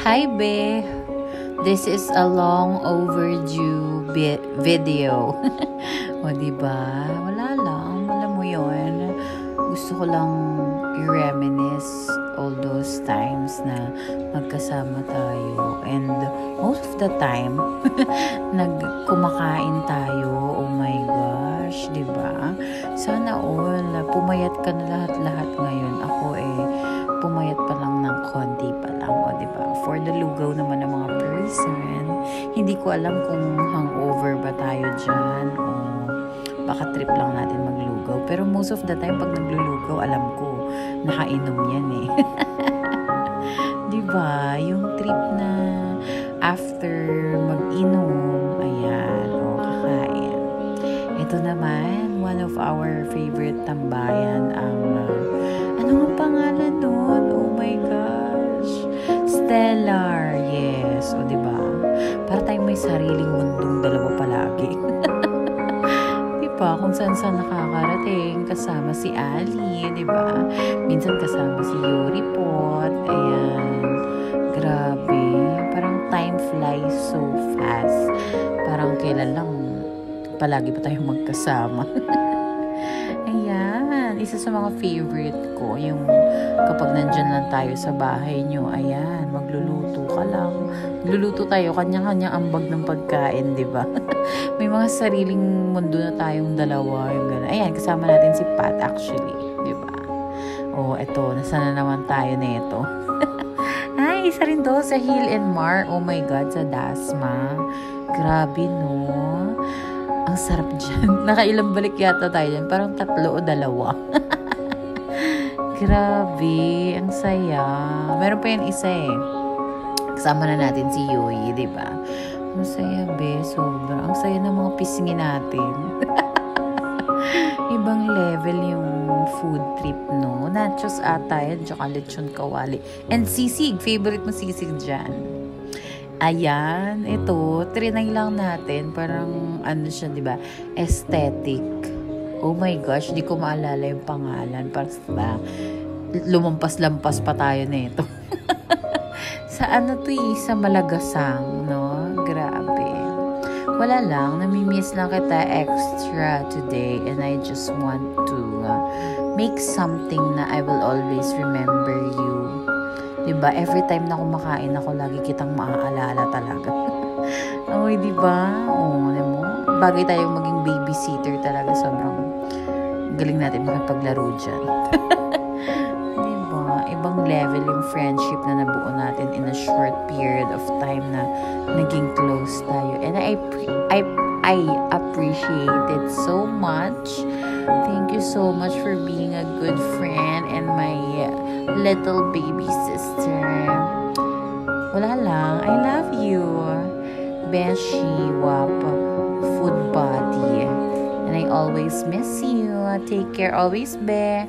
Hi, Be. This is a long overdue video. O, diba? Wala lang. Alam mo yun. Gusto ko lang i-reminisce all those times na magkasama tayo. And most of the time, nagkumakain tayo. Oh my gosh, diba? Sana all. Pumayat ka na lahat-lahat ngayon. Ako pumayat pa lang ng konti pa lang. O, diba? For the lugaw naman ng mga person, hindi ko alam kung hangover ba tayo dyan o baka trip lang natin maglugaw. Pero most of the time, pag naglulugaw, alam ko, nakainom yan eh. Diba? Yung trip na after mag-inom, ayan, o kakain. Ito naman, one of our favorite tambayan, ano nga pangalan nun? Oh my gosh. Stellar. Yes. O, diba? Para tayong may sariling mundong dalawa palagi. Diba? Kung saan nakakarating. Kasama si Ali. Diba? Minsan kasama si Yuri Pot. Ayan. Grabe. Parang time flies so fast. Parang kailan lang palagi pa tayong magkasama. Ayan, isa sa mga favorite ko, yung kapag nandyan lang tayo sa bahay nyo, ayan, magluluto ka lang. Magluluto tayo, kanya-kanya ambag ng pagkain, di ba? May mga sariling mundo na tayong dalawa, yung gano'n. Ayan, kasama natin si Pat actually, di ba? Oh, eto, nasana naman tayo na ito. Ay, isa rin to sa Hill and Mar. Oh my God, sa Dasma. Grabe, no? Ang sarap dyan. Nakailang balik yata tayo dyan. Parang 3 o 2. Grabe. Ang saya. Meron pa yan isa eh. Kasama na natin si Yui, diba? Ang saya, be. Sobra. Ang saya ng mga pisngi natin. Ibang level yung food trip, no? Nachos ata yan. Tsaka lechon kawali. And sisig. Favorite mo sisig dyan. Ayan, ito, trinay lang natin. Parang, ano siya, di ba? Aesthetic. Oh my gosh, di ko maalala yung pangalan. Parang lumampas-lampas pa tayo nito. Sa ano to sa Malagasang, no? Grabe. Wala lang, namimiss lang kita extra today and I just want to make something na I will always remember you. Diba? Every time na kumakain ako, lagi kitang maaalala talaga. Oy, diba? Oo, alam mo? Bagay tayong maging babysitter talaga. Sobrang galing natin makipaglaro dyan. Diba? Ibang level yung friendship na nabuo natin in a short period of time na naging close tayo. And I appreciate it so much. Thank you so much for being a good friend and my little baby sister. Wala lang. I love you. Beshi, wap, food body. And I always miss you. Take care always, be.